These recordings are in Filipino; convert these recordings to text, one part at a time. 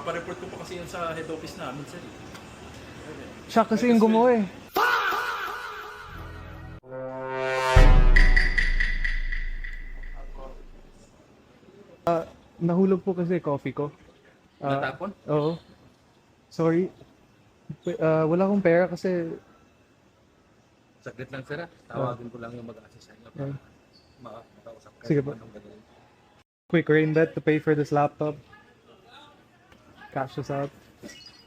Papareport ko pa kasi yun sa head office namin, sir. Siya kasi yung gumawa eh. Nahulog po kasi coffee ko. Natapon? Oo. Sorry. Wala akong pera kasi Saglit lang, sir. Tawagin ko lang yung mag-assist sa inyo. uh, Makausap kayo. Sige po. Anong gagawin. quick rain bet to pay for this laptop. Cash us out.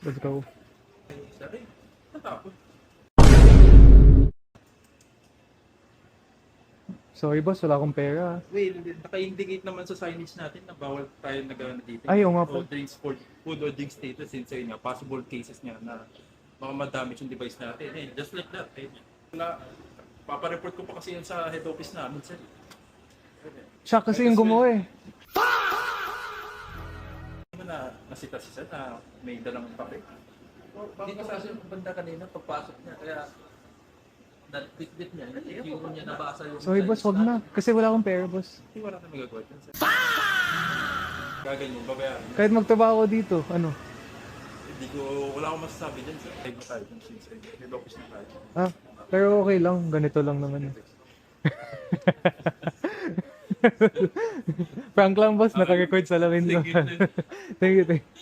Let's go. Sir, natapon. Sorry boss, wala akong pera. Well, naka-indicate naman sa signage natin na bawal tayo nag-dito. Ay, oo nga po. O drinks for food or drink status since yun nga, possible cases nga na baka madamage yung device natin. Eh, just like that. Eh, papareport ko pa kasi yun sa head office namin, sir. Siya kasi yung gumawa eh. Hindi mo na nasita si sir na may dalang papel. Dito kasi yung banda kanina, pagpasok niya, kaya bit niya, yung niya nabasa yung... Sorry boss, wag na. Kasi wala akong pera boss. Hindi wala na magagawa dyan, sir. Gaganyan, babayaran. Kahit magtrabaho dito, ano? Hindi ko, wala akong masasabi dyan, sir. Live na tayo dyan since head office na tayo. Ah, pero okay lang. Ganito lang naman. Prank lang boss, naka-record sa lamin. Sige. Thank you, thank you.